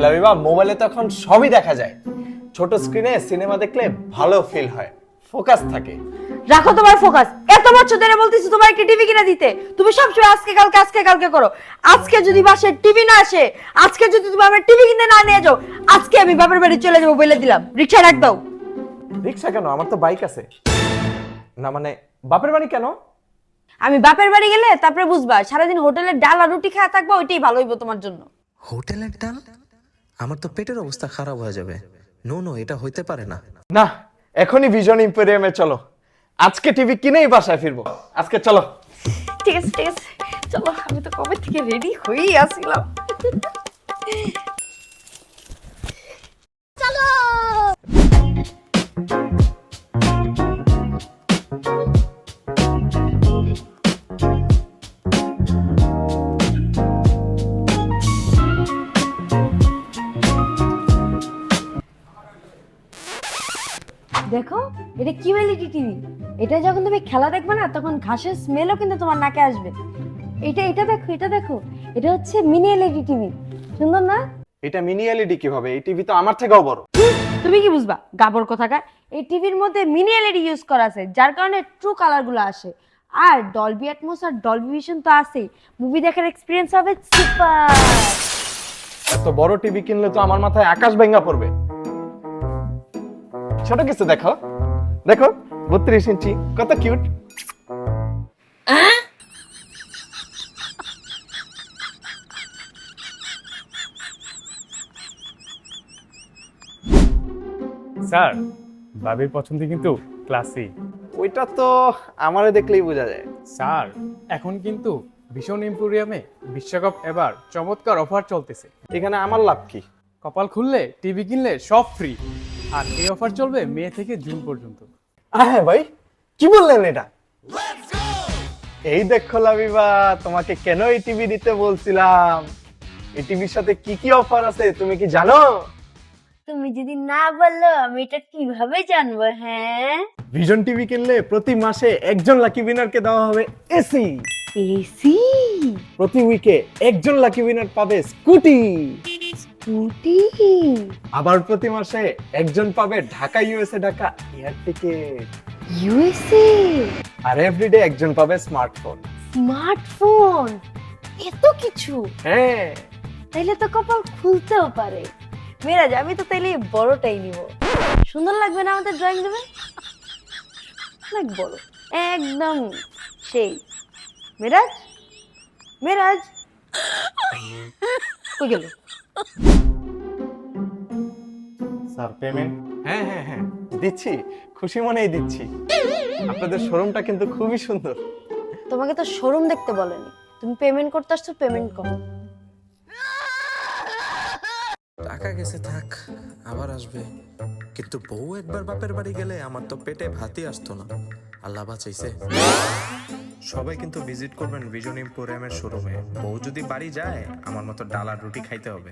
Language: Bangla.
লাবিবা মোবাইলে তো এখন সবই দেখা যায়। ছোট স্ক্রিনে সিনেমা দেখলে ভালো ফিল হয়, ফোকাস থাকে। রাখো তোমার ফোকাস। এত বছর ধরে বলতেছি তোমার একটা টিভি কিনে দিতে, তুমি সবসময় আজকে কালকে করো। আজকে যদি বাসায় টিভি না আসে, আজকে যদি তুমি আমার টিভি কিনে না নিয়ে যাও, আজকে আমি বাপের বাড়ি চলে যাবো বলে দিলাম। রিকশা ডাক দাও। রিকশা কেন? আমার তো বাইক আছে। না মানে বাপের বাড়ি কেন? আমি বাপের বাড়ি গেলে তারপরে বুঝবা, সারাদিন হোটেলের ডাল আর রুটি খাওয়া থাকবা, ওইটাই ভালো হইব তোমার জন্য। হোটেলের ডাল? আমার তো পেটের অবস্থা খারাপ হয়ে যাবে। নো নো, এটা হইতে পারে না। না, এখনই ভিশন ইম্পেরিয়ামে চলো। আজকে টিভি কিনেই বাসায় ফিরবো। আজকে চলো। ঠিক আছে চলো, আমি তো কবে থেকে রেডি হয়েই আসছিলাম। দেখো, এটা কি ওএলইডি টিভি। এটা যখন তুমি খেলা দেখবে না, তখন ঘাসের স্মেলও কিন্তু তোমার নাকে আসবে। এটা দেখো, এটা হচ্ছে মিনি এলইডি টিভি। সুন্দর না? এটা মিনি এলইডি কিভাবে? এই টিভি তো আমার থেকেও বড়। তুমি কি বুঝবা গাবর কথাকার? এই টিভির মধ্যে মিনি এলইডি ইউজ করা আছে, যার কারণে ট্রু কালার গুলো আসে। আর ডলবি অ্যাটমস আর ডলবি ভিশন তো আছেই। মুভি দেখার এক্সপেরিয়েন্স হবে সুপার। এত বড় টিভি কিনলে তো আমার মাথায় আকাশ ভেঙে পড়বে। ছোট কিছু দেখো, দেখো 32 ইঞ্চি, কত কিউট। স্যার, ভাবির পছন্দ কিন্তু ক্লাসি। ওইটা তো আমারে দেখলেই বোঝা যায়। স্যার, এখন কিন্তু ভীষণ এম্পোরিয়ামে বিশ্বকাপ এবার চমৎকার অফার চলতেছে। এখানে আমার লাভ কি? কপাল খুললে টিভি কিনলে সব ফ্রি। আর এই অফার চলবে মে থেকে জুন পর্যন্ত। হ্যাঁ ভাই, কি বললেন এটা? এই দেখো লাবিবা, তোমাকে কেন এই টিভি দিতে বলছিলাম। এই টিভির সাথে কি কি অফার আছে তুমি কি জানো? তুমি যদি না বলো আমি এটা কিভাবে জানবো? হ্যাঁ, ভিশন টিভি কিনলে প্রতি মাসে একজন লাকি উইনারকে দেওয়া হবে এসি। এসি, প্রতি উইকে একজন লাকি উইনার পাবে স্কুটি। স্কুটি, আবার প্রতি মাসে একজন পাবে Dhaka USA Dhaka air ticket. USA, আর এভরিডে একজন পাবে স্মার্টফোন। স্মার্টফোন, এত কিছু। হ্যাঁ, তাইলে তো কপাল খুলতেও পারে। মেরাজ, আমি তো তাইলে বড়টাই নিব। সুন্দর লাগবে না আমাদের ড্রয়িং রুমে? অনেক বড়, একদম সেই। মেরাজ, মেরাজ কই গেল? Sir payment? হ্যাঁ হ্যাঁ হ্যাঁ, দিচ্ছি, খুশি মনেই দিচ্ছি। আপনাদের শোরুমটা কিন্তু খুবই সুন্দর। তোমাকে তো শোরুম দেখতে বলেনি, তুমি পেমেন্ট করতে আসছো, পেমেন্ট করো। টাকা গেছে থাক, আবার আসবে। কিন্তু বউ একবার বাপের বাড়ি গেলে আমার তো পেটে ভাতই আসতো না। আল্লাহ বাঁচাইছে। সবাই কিন্তু ভিজিট করবেন ভিশন এম্পোরিয়ামের শোরুমে। বউ যদি বাড়ি যায়, আমার মতো ডাল আর রুটি খাইতে হবে।